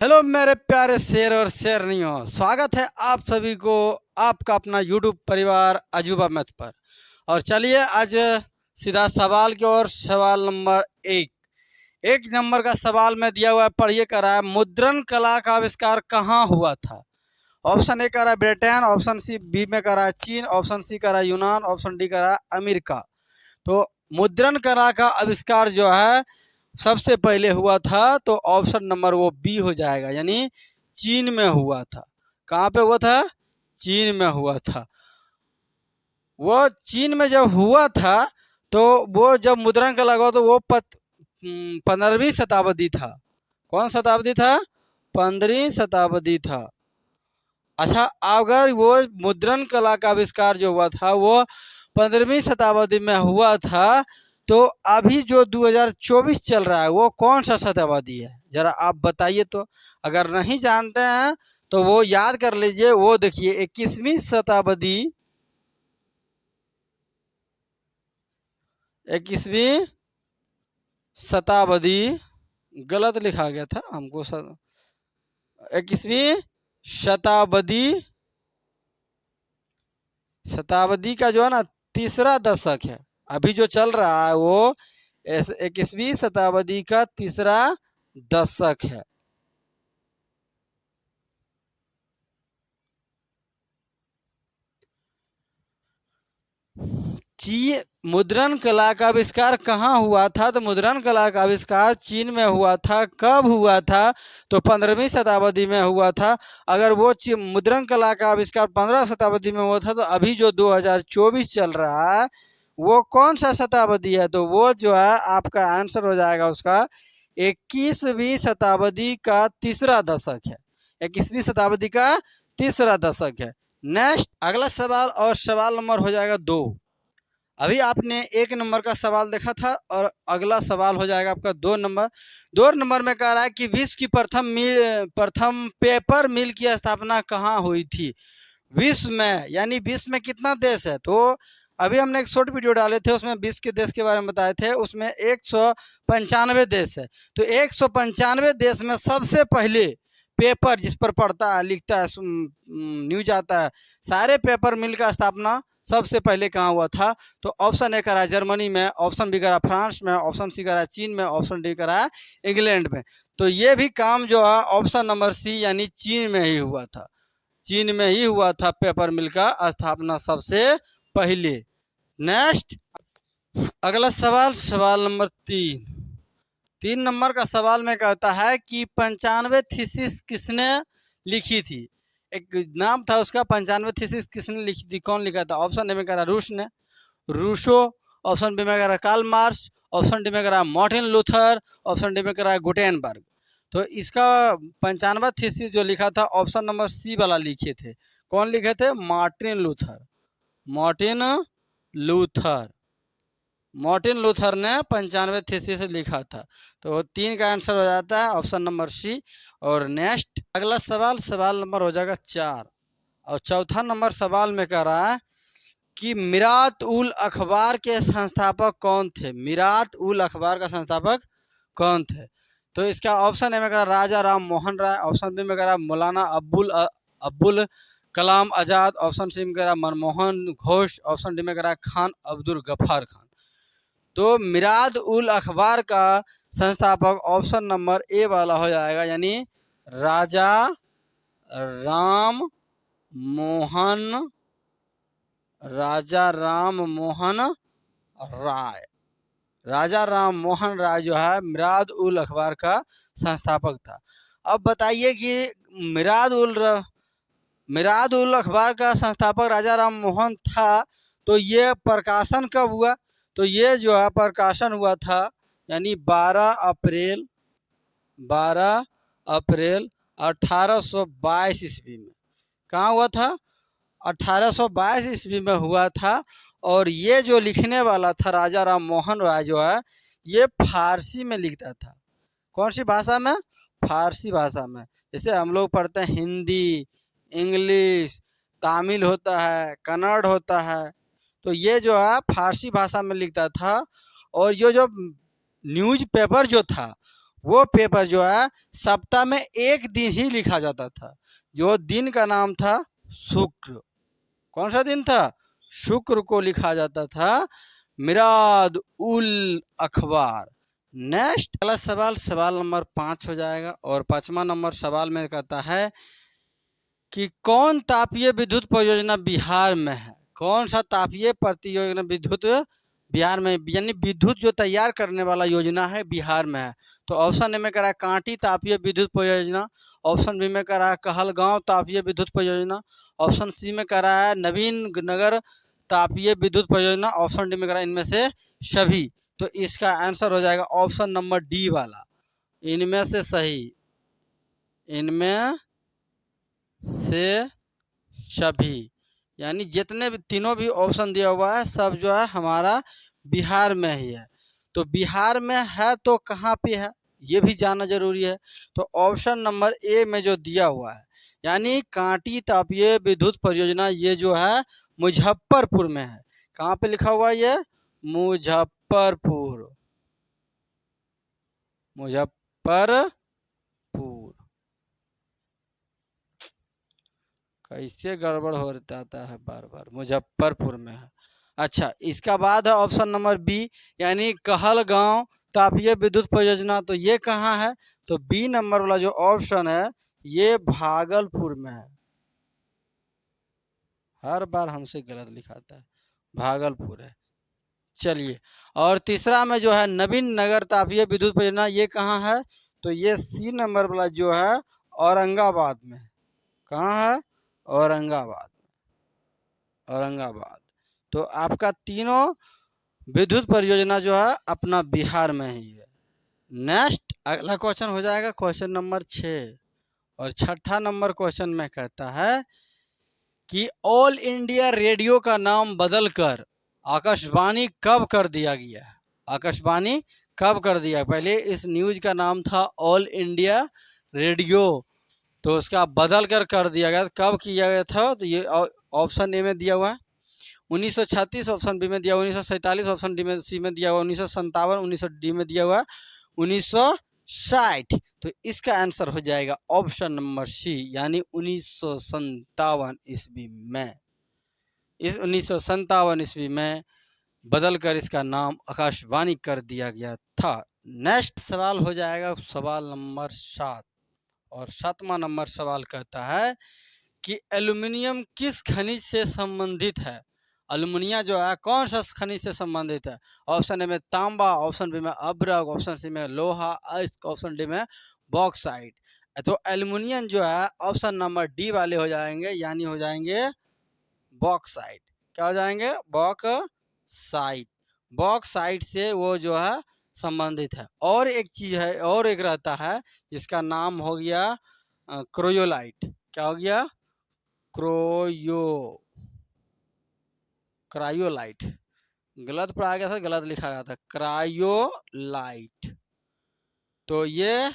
Hello मेरे प्यारे शेर और शेरनियों, स्वागत है आप सभी को आपका अपना यूट्यूब परिवार अजूबा मैथ पर। और चलिए आज सीधा सवाल की ओर। सवाल नंबर एक नंबर का सवाल में दिया हुआ है, पढ़िए। कर रहा है मुद्रण कला का आविष्कार कहाँ हुआ था। ऑप्शन ए कर रहा है ब्रिटेन, ऑप्शन सी बी में कर रहा है चीन, ऑप्शन सी कर रहा है यूनान, ऑप्शन डी कर रहा है अमेरिका। तो मुद्रण कला का आविष्कार जो है सबसे पहले हुआ था, तो ऑप्शन नंबर वो बी हो जाएगा, यानी चीन में हुआ था। कहाँ पे हुआ था? चीन में हुआ था। वो चीन में जब हुआ था तो वो जब मुद्रण का लगा तो वो 15वीं शताब्दी था। कौन शताब्दी था? 15वीं शताब्दी था। अच्छा, अगर वो मुद्रण कला का आविष्कार जो हुआ था वो 15वीं शताब्दी में हुआ था, तो अभी जो 2024 चल रहा है वो कौन सा शताब्दी है, जरा आप बताइए। तो अगर नहीं जानते हैं तो वो याद कर लीजिए। वो देखिए 21वीं शताब्दी, 21वीं शताब्दी गलत लिखा गया था हमको। 21वीं शताब्दी, शताब्दी का जो है ना तीसरा दशक है। अभी जो चल रहा है वो 21वीं शताब्दी का तीसरा दशक है। मुद्रण कला का आविष्कार कहाँ हुआ था? तो मुद्रण कला का आविष्कार चीन में हुआ था। कब हुआ था? तो 15वीं शताब्दी में हुआ था। अगर वो मुद्रण कला का आविष्कार 15वीं शताब्दी में हुआ था, तो अभी जो 2024 चल रहा है वो कौन सा शताब्दी है? तो वो जो है आपका आंसर हो जाएगा उसका 21वीं शताब्दी का तीसरा दशक है। 21वीं शताब्दी का तीसरा दशक है। नेक्स्ट अगला सवाल, और सवाल नंबर हो जाएगा 2। अभी आपने 1 नंबर का सवाल देखा था और अगला सवाल हो जाएगा आपका 2 नंबर। 2 नंबर में कह रहा है कि विश्व की प्रथम पेपर मिल की स्थापना कहाँ हुई थी? विश्व में, यानी विश्व में कितना देश है? तो अभी हमने एक शॉर्ट वीडियो डाले थे, उसमें विश्व के देश के बारे में बताए थे। उसमें 195 देश है। तो 195 देश में सबसे पहले पेपर जिस पर पढ़ता है, लिखता है, न्यूज आता है, सारे पेपर मिल का स्थापना सबसे पहले कहाँ हुआ था? तो ऑप्शन ए करा है जर्मनी में, ऑप्शन बी करा फ्रांस में, ऑप्शन सी करा चीन में, ऑप्शन डी करा इंग्लैंड में। तो ये भी काम जो है ऑप्शन नंबर सी यानी चीन में ही हुआ था। चीन में ही हुआ था पेपर मिल का स्थापना सबसे पहले। नेक्स्ट अगला सवाल, सवाल नंबर 3 नंबर का सवाल में कहता है कि 95 थीसिस किसने लिखी थी? एक नाम था उसका, 95 थीसिस किसने लिखी थी? कौन लिखा था? ऑप्शन ए में कह रहा रूस ने, रूसो, ऑप्शन बी में कह रहा कार्ल मार्क्स, ऑप्शन डी में कह रहा मार्टिन लूथर, ऑप्शन डी में कह रहा गुटेनबर्ग। तो इसका 95 थीसिस जो लिखा था ऑप्शन नंबर सी वाला लिखे थे। कौन लिखे थे? Martin Luther. Martin Luther, Martin Luther ने 95 थीसिस लिखा था। तो 3 का आंसर हो जाता है ऑप्शन नंबर सी। और नेक्स्ट अगला सवाल, सवाल नंबर हो जाएगा 4। और चौथा नंबर सवाल में कह रहा है कि मिरात उल अखबार के संस्थापक कौन थे? मिरात उल अखबार का संस्थापक कौन थे? तो इसका ऑप्शन ए में कह रहा राजा राम मोहन राय, ऑप्शन बी में कह रहा मौलाना अब्बुल कलाम आज़ाद, ऑप्शन सी में कह रहा मनमोहन घोष, ऑप्शन डी में कह रहा खान अब्दुल गफ्फार खान। तो मिरात उल अखबार का संस्थापक ऑप्शन नंबर ए वाला हो जाएगा, यानी राजा राम मोहन राय। राजा राम मोहन राय जो है मिरात उल अखबार का संस्थापक था। अब बताइए कि मिरात उल अखबार का संस्थापक राजा राम मोहन था, तो ये प्रकाशन कब हुआ? तो ये जो है प्रकाशन हुआ था यानी 12 अप्रैल 1822 ईस्वी में। कहाँ हुआ था? 1822 ईस्वी में हुआ था। और ये जो लिखने वाला था राजा राम मोहन राय जो है, ये फारसी में लिखता था। कौन सी भाषा में? फारसी भाषा में। जैसे हम लोग पढ़ते हैं हिंदी, इंग्लिश, तमिल होता है, कन्नड़ होता है, तो ये जो है फारसी भाषा में लिखता था। और ये जो न्यूज़पेपर जो था वो पेपर जो है सप्ताह में एक दिन ही लिखा जाता था। जो दिन का नाम था शुक्र। कौन सा दिन था? शुक्र को लिखा जाता था मिराद उल अखबार। नेक्स्ट अगला सवाल, सवाल नंबर 5 हो जाएगा। और 5वां नंबर सवाल में कहता है कि कौन तापीय विद्युत परियोजना बिहार में है? कौन सा तापीय परियोजना विद्युत बिहार में, यानी विद्युत जो तैयार करने वाला योजना है बिहार में है? तो ऑप्शन ए में कह रहा है कांटी तापीय विद्युत परियोजना, ऑप्शन बी में कह रहा है कहलगांव तापीय विद्युत परियोजना, ऑप्शन सी में कह रहा है नवीन नगर तापीय विद्युत परियोजना, ऑप्शन डी में कह रहा है इनमें से सभी। तो इसका आंसर हो जाएगा ऑप्शन नंबर डी वाला, इनमें से सही, इनमें से सभी। यानी जितने भी तीनों भी ऑप्शन दिया हुआ है सब जो है हमारा बिहार में ही है। तो बिहार में है तो कहाँ पे है ये भी जानना जरूरी है। तो ऑप्शन नंबर ए में जो दिया हुआ है यानी कांटी तापीय विद्युत परियोजना, ये जो है मुजफ्फरपुर में है। कहाँ पे लिखा हुआ है ये? मुजफ्फरपुर, मुजफ्फरपुर। कैसे गड़बड़ हो जाता है बार बार, मुजफ्फरपुर में है। अच्छा, इसका बाद है ऑप्शन नंबर बी यानी कहलगांव तापीय विद्युत परियोजना। तो ये कहाँ है? तो बी नंबर वाला जो ऑप्शन है ये भागलपुर में है। हर बार हमसे गलत लिखाता है, भागलपुर है। चलिए, और तीसरा में जो है नवीन नगर तापीय विद्युत परियोजना, ये कहाँ है? तो ये सी नंबर वाला जो है औरंगाबाद में है। कहाँ है? औरंगाबाद, औरंगाबाद। तो आपका तीनों विद्युत परियोजना जो है अपना बिहार में ही है। नेक्स्ट अगला क्वेश्चन हो जाएगा क्वेश्चन नंबर 6। और छठा नंबर क्वेश्चन में कहता है कि ऑल इंडिया रेडियो का नाम बदलकर आकाशवाणी कब कर दिया गया है? आकाशवाणी कब कर दिया? पहले इस न्यूज का नाम था ऑल इंडिया रेडियो, तो उसका बदल कर दिया गया। कब किया गया था? तो ये ऑप्शन ए में दिया हुआ है 1936, ऑप्शन बी में दिया हुआ 1947, ऑप्शन डी में सी में दिया हुआ 1957, 1900 डी में दिया हुआ 1960। तो इसका आंसर हो जाएगा ऑप्शन नंबर सी यानी 1957 ईस्वी में। इस 1957 ईस्वी में बदलकर इसका नाम आकाशवाणी कर दिया गया था। नेक्स्ट सवाल हो जाएगा सवाल नंबर 7। और 7वां नंबर सवाल कहता है कि एल्युमिनियम किस खनिज से संबंधित है? एल्युमिनियम जो है कौन सा खनिज से संबंधित है? ऑप्शन ए में तांबा, ऑप्शन बी में अब्रक, ऑप्शन सी में लोहा, ऑप्शन डी में बॉक्साइट। तो एल्युमिनियम जो है ऑप्शन नंबर डी वाले हो जाएंगे, यानी हो जाएंगे बॉक्साइट। क्या हो जाएंगे? बॉक्साइट। बॉक्साइट से वो जो है संबंधित है। और एक चीज है, और एक रहता है जिसका नाम हो गया क्रोयोलाइट। क्या हो गया? क्रायोलाइट। गलत पढ़ा गया था, गलत लिखा गया था, क्रायोलाइट। तो ये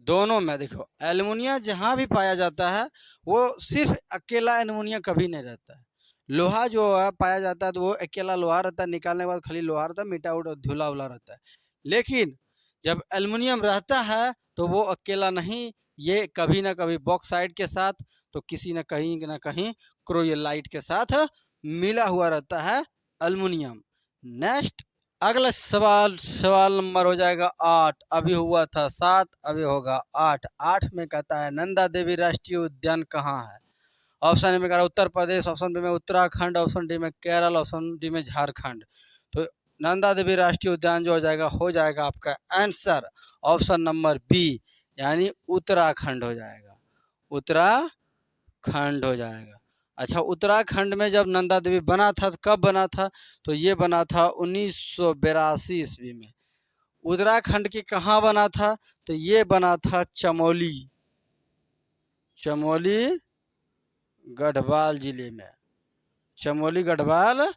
दोनों में देखो, एल्युमिनियम जहाँ भी पाया जाता है वो सिर्फ अकेला एल्युमिनियम कभी नहीं रहता है। लोहा जो है पाया जाता है तो वो अकेला लोहा रहता है, निकालने के बाद खाली लोहा रहता है, मिटा उटा धुला उला रहता है। लेकिन जब एल्युमिनियम रहता है तो वो अकेला नहीं, ये कभी ना कभी बॉक्साइट के साथ तो किसी न कहीं क्रोयोलाइट के साथ मिला हुआ रहता है एल्युमिनियम। नेक्स्ट अगला सवाल, सवाल नंबर हो जाएगा 8। अभी हुआ था 7, अभी होगा 8। 8 में कहता है नंदा देवी राष्ट्रीय उद्यान कहाँ है? ऑप्शन ए में कह रहा है उत्तर प्रदेश, ऑप्शन बी में उत्तराखंड, ऑप्शन डी में केरल, ऑप्शन डी में झारखंड। तो नंदा देवी राष्ट्रीय उद्यान जो हो जाएगा आपका आंसर ऑप्शन नंबर बी यानी उत्तराखंड हो जाएगा, उत्तराखंड हो जाएगा। अच्छा, उत्तराखंड में जब नंदा देवी बना था तो कब बना था? तो ये बना था 1982 ईस्वी में। उत्तराखंड के कहाँ बना था? तो ये बना था चमोली, चमोली गढ़वाल जिले में, चमोली गढ़वाल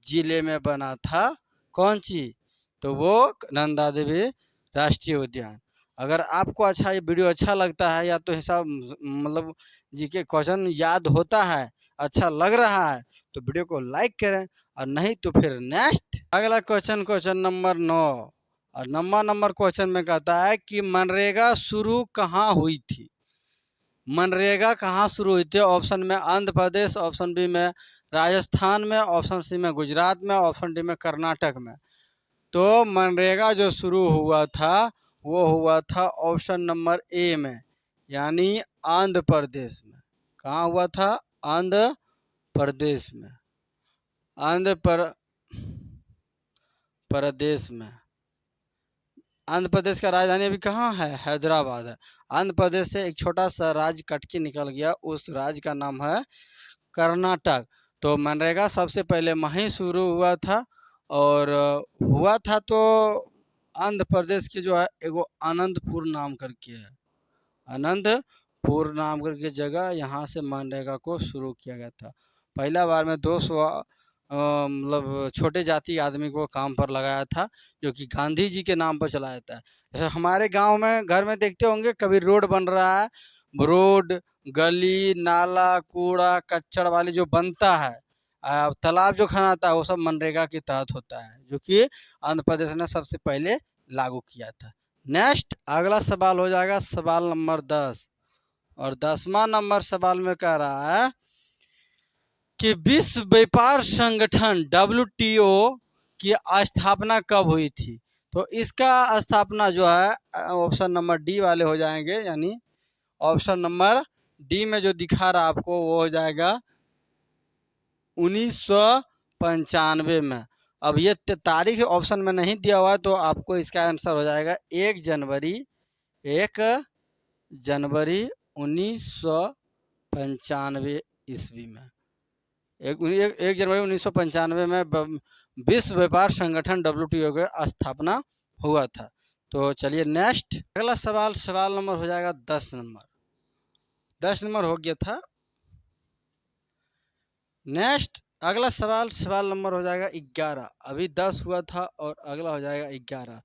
जिले में बना था। कौन सी? तो वो नंदा देवी राष्ट्रीय उद्यान। अगर आपको अच्छा ये वीडियो अच्छा लगता है या तो हिसाब मतलब जी के क्वेश्चन याद होता है, अच्छा लग रहा है तो वीडियो को लाइक करें, और नहीं तो फिर नेक्स्ट अगला क्वेश्चन, क्वेश्चन नंबर 9। और नंबर क्वेश्चन में कहता है कि मनरेगा शुरू कहाँ हुई थी। मनरेगा कहाँ शुरू हुई थी? ऑप्शन में आंध्र प्रदेश, ऑप्शन बी में राजस्थान में, ऑप्शन सी में गुजरात में, ऑप्शन डी में कर्नाटक में। तो मनरेगा जो शुरू हुआ था वो हुआ था ऑप्शन नंबर ए में, यानी आंध्र प्रदेश में। कहाँ हुआ था? आंध्र प्रदेश में। प्रदेश में। आंध्र प्रदेश का राजधानी अभी कहाँ है? हैदराबाद है। आंध्र प्रदेश से एक छोटा सा राज्य कट के निकल गया, उस राज्य का नाम है कर्नाटक। तो मनरेगा सबसे पहले वहीं शुरू हुआ था, और हुआ था तो आंध्र प्रदेश के जो है एगो आनंदपुर नाम करके है, आनंदपुर नाम करके जगह, यहाँ से मनरेगा को शुरू किया गया था। पहला बार में 200 मतलब छोटे जाति आदमी को काम पर लगाया था, जो कि गांधी जी के नाम पर चलाया था। जैसे हमारे गांव में घर में देखते होंगे कभी रोड बन रहा है, रोड, गली, नाला, कूड़ा कचड़ वाली जो बनता है, तालाब जो खनाता है, वो सब मनरेगा के तहत होता है, जो कि आंध्र प्रदेश ने सबसे पहले लागू किया था। नेक्स्ट अगला सवाल हो जाएगा सवाल नंबर 10, और 10वां नंबर सवाल में कह रहा है कि विश्व व्यापार संगठन WTO की स्थापना कब हुई थी? तो इसका स्थापना जो है ऑप्शन नंबर डी वाले हो जाएंगे, यानी ऑप्शन नंबर डी में जो दिखा रहा आपको वो हो जाएगा 1995 में। अब ये तारीख ऑप्शन में नहीं दिया हुआ, तो आपको इसका आंसर हो जाएगा 1 जनवरी 1995 ईस्वी में। 1 जनवरी 1995 में विश्व व्यापार संगठन WTO की स्थापना हुआ था। तो चलिए नेक्स्ट अगला सवाल नंबर हो जाएगा 10 नंबर हो गया था। नेक्स्ट अगला सवाल नंबर हो जाएगा 11। अभी 10 हुआ था और अगला हो जाएगा 11।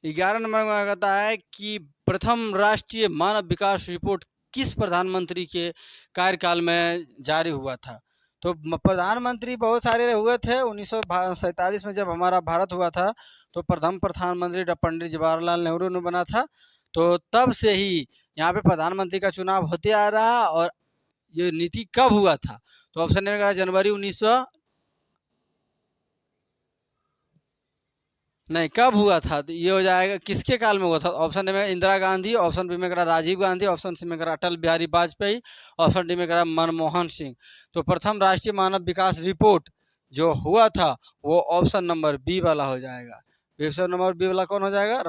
11 नंबर में कहता है कि प्रथम राष्ट्रीय मानव विकास रिपोर्ट किस प्रधानमंत्री के कार्यकाल में जारी हुआ था? तो प्रधानमंत्री बहुत सारे हुए थे। 1947 में जब हमारा भारत हुआ था तो प्रथम प्रधानमंत्री पंडित जवाहरलाल नेहरू ने बना था। तो तब से ही यहाँ पे प्रधानमंत्री का चुनाव होते आ रहा। और ये नीति कब हुआ था? तो ऑप्शन में कहा जनवरी 1900 नहीं, कब हुआ था? तो ये हो जाएगा किसके काल में हुआ था? ऑप्शन ए में इंदिरा गांधी, ऑप्शन बी में करा राजीव गांधी, ऑप्शन सी में करा अटल बिहारी वाजपेयी, ऑप्शन डी में करा मनमोहन सिंह। तो प्रथम राष्ट्रीय मानव विकास रिपोर्ट जो हुआ था वो ऑप्शन नंबर बी वाला हो जाएगा। ऑप्शन नंबर बी वाला कौन हो जाएगा?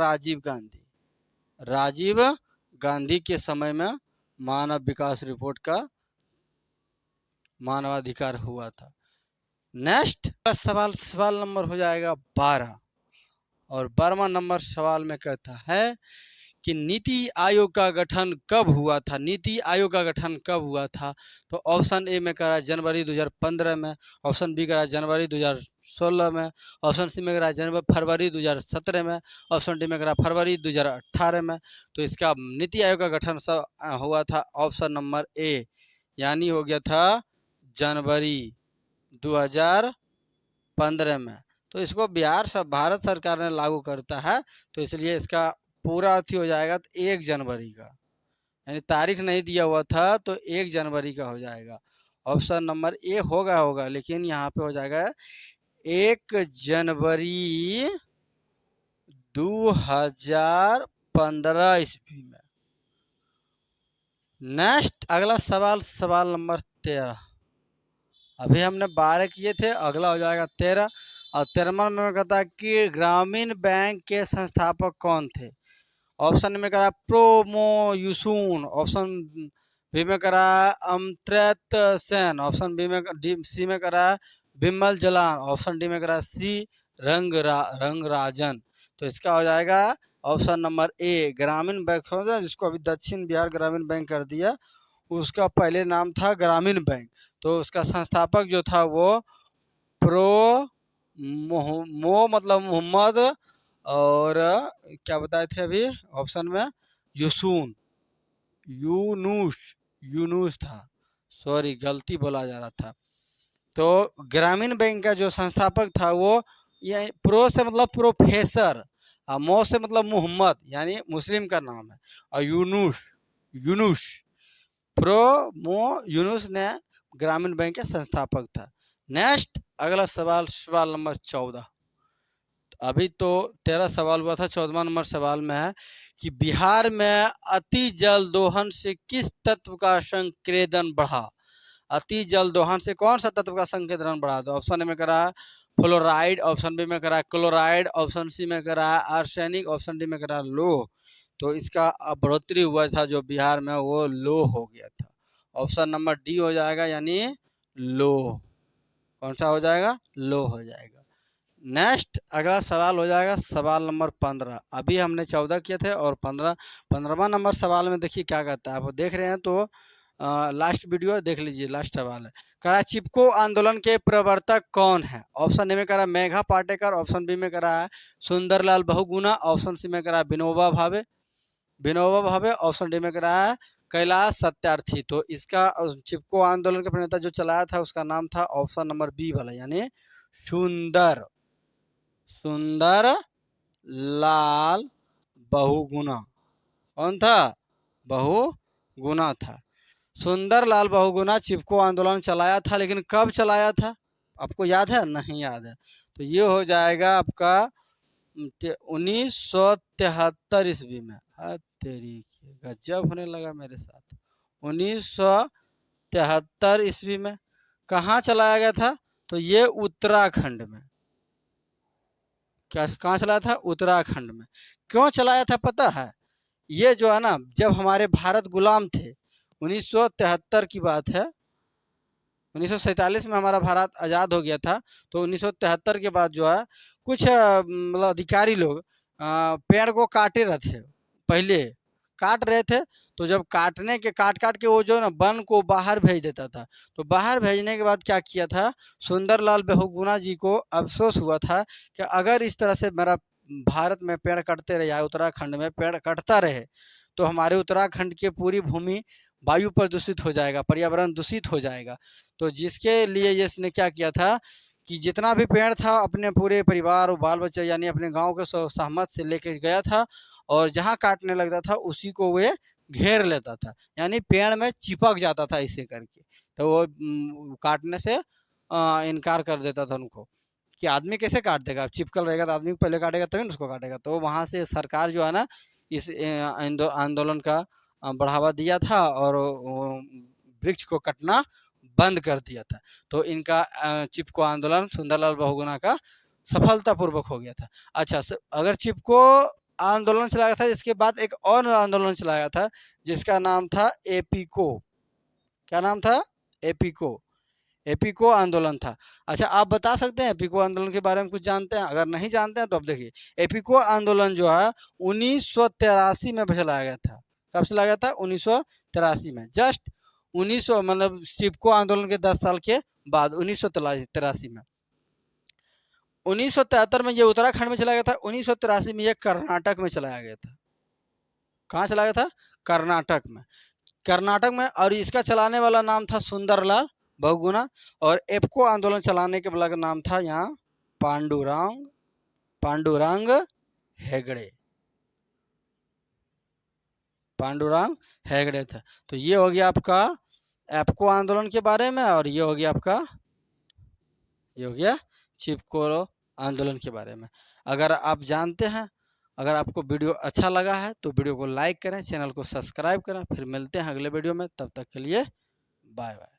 राजीव गांधी के समय में मानव विकास रिपोर्ट का मानवाधिकार हुआ था। नेक्स्ट सवाल नंबर हो जाएगा 12, और 12वां नंबर सवाल में कहता है कि नीति आयोग का गठन कब हुआ था? नीति आयोग का गठन कब हुआ था? तो ऑप्शन ए में करा जनवरी 2015 में, ऑप्शन बी करा जनवरी 2016 में, ऑप्शन सी में करा फरवरी 2017 में, ऑप्शन डी में करा फरवरी 2018 में। तो इसका नीति आयोग का गठन हुआ था ऑप्शन नंबर ए, यानी हो गया था जनवरी 2015 में। तो इसको भारत सरकार ने लागू करता है, तो इसलिए इसका पूरा अथी हो जाएगा 1 जनवरी का, यानी तारीख नहीं दिया हुआ था तो 1 जनवरी का हो जाएगा। ऑप्शन नंबर ए होगा, लेकिन यहाँ पे हो जाएगा 1 जनवरी 2015 ईस्वी में। नेक्स्ट अगला सवाल नंबर 13। अभी हमने 12 किए थे, अगला हो जाएगा 13। और 13वां में कहता है कि ग्रामीण बैंक के संस्थापक कौन थे? ऑप्शन में करा प्रोमो यूसुन, ऑप्शन बी में करा अमृत सेन, ऑप्शन सी में करा बिमल जलान, ऑप्शन डी में करा सी रंगराजन। तो इसका हो जाएगा ऑप्शन नंबर ए ग्रामीण बैंक हो जाए, जिसको अभी दक्षिण बिहार ग्रामीण बैंक कर दिया। उसका पहले नाम था ग्रामीण बैंक। तो उसका संस्थापक जो था वो मतलब मोहम्मद, और क्या बताए थे अभी ऑप्शन में? यूनुस था, सॉरी गलती बोला जा रहा था। तो ग्रामीण बैंक का जो संस्थापक था वो ये प्रो से मतलब प्रोफेसर, मो से मतलब मोहम्मद यानी मुस्लिम का नाम है, और यूनुस यूनुस यूनुस ने ग्रामीण बैंक के संस्थापक था। नेक्स्ट अगला सवाल, सवाल नंबर 14। अभी तो 13 सवाल हुआ था, 14वां नंबर सवाल में है कि बिहार में अति जल दोहन से किस तत्व का संकेंद्रण बढ़ा। अति जल दोहन से कौन सा तत्व का संकेंद्रण बढ़ा। तो ऑप्शन ए में करा फ्लोराइड, ऑप्शन बी में करा क्लोराइड, ऑप्शन सी में करा आर्सेनिक, ऑप्शन डी में करा लोह। तो इसका बढ़ोतरी हुआ था जो बिहार में, वो लोह हो गया था। ऑप्शन नंबर डी हो जाएगा, यानी लोह। कौन सा हो जाएगा, लोह हो जाएगा। नेक्स्ट अगला सवाल हो जाएगा सवाल नंबर 15। अभी हमने 14 किए थे और 15वां नंबर सवाल में देखिए क्या कहता है। आप देख रहे हैं तो लास्ट वीडियो देख लीजिए, लास्ट सवाल है। करा चिपको आंदोलन के प्रवर्तक कौन है। ऑप्शन ए में करा मेघा पाटेकर, ऑप्शन बी में करा है सुंदरलाल बहुगुणा, ऑप्शन सी में करा विनोबा भावे, ऑप्शन डी में करा है कैलाश सत्यार्थी। तो इसका चिपको आंदोलन के प्रणेता जो चलाया था उसका नाम था ऑप्शन नंबर बी वाला, यानी सुंदर लाल बहुगुणा। कौन था, बहुगुणा था। सुंदर लाल बहुगुणा चिपको आंदोलन चलाया था, लेकिन कब चलाया था आपको याद है, नहीं याद है। तो ये हो जाएगा आपका 1973 ईस्वी में। तेरी गजब होने लगा मेरे साथ। 1973 ईस्वी में कहाँ चलाया गया था, तो ये उत्तराखंड में। क्या कहाँ चलाया था, उत्तराखंड में। क्यों चलाया था पता है, ये जो है ना, जब हमारे भारत गुलाम थे, 1973 की बात है, 1947 में हमारा भारत आज़ाद हो गया था। तो 1973 के बाद जो है कुछ मतलब अधिकारी लोग पेड़ को काटे रहे थे, पहले काट रहे थे। तो जब काट के वो जो ना वन को बाहर भेज देता था। तो बाहर भेजने के बाद क्या किया था, सुंदरलाल बहुगुणा जी को अफसोस हुआ था कि अगर इस तरह से मेरा भारत में पेड़ कटते रहे, उत्तराखंड में पेड़ कटता रहे, तो हमारे उत्तराखंड की पूरी भूमि वायु प्रदूषित हो जाएगा, पर्यावरण दूषित हो जाएगा। तो जिसके लिए इसने क्या किया था कि जितना भी पेड़ था अपने पूरे परिवार और बाल बच्चे यानी अपने गांव के सहमत से लेके गया था, और जहां काटने लगता था उसी को वे घेर लेता था, यानी पेड़ में चिपक जाता था इसे करके। तो वो काटने से इनकार कर देता था उनको कि आदमी कैसे काट देगा, चिपकल रहेगा तो आदमी को पहले काटेगा तभी उसको काटेगा। तो वहाँ से सरकार जो है ना इस आंदोलन का बढ़ावा दिया था और वृक्ष को कटना बंद कर दिया था। तो इनका चिपको आंदोलन सुंदरलाल बहुगुणा का सफलतापूर्वक हो गया था। अच्छा, अगर चिपको आंदोलन चलाया था, इसके बाद एक और आंदोलन चलाया था जिसका नाम था एपीको। क्या नाम था, एपीको आंदोलन था। अच्छा, आप बता सकते हैं एपीको आंदोलन के बारे में कुछ जानते हैं। अगर नहीं जानते हैं तो अब देखिए, एपीको आंदोलन जो है 1983 में चलाया गया था। कब चलाया गया था, 1983 में। जस्ट 1900 मतलब चिपको आंदोलन के 10 साल के बाद 1983 में। 1973 में ये उत्तराखंड में चलाया गया था। 1983 में ये कर्नाटक में चलाया गया था। कहाँ चलाया गया था, कर्नाटक में। और इसका चलाने वाला नाम था सुंदरलाल बहुगुणा, और एपको आंदोलन चलाने के वाला का नाम था यहाँ पांडुरंग हेगड़े था। तो ये हो गया आपका एपको आंदोलन के बारे में, और ये हो गया चिपको आंदोलन के बारे में। अगर आप जानते हैं, अगर आपको वीडियो अच्छा लगा है तो वीडियो को लाइक करें, चैनल को सब्सक्राइब करें। फिर मिलते हैं अगले वीडियो में, तब तक के लिए बाय बाय।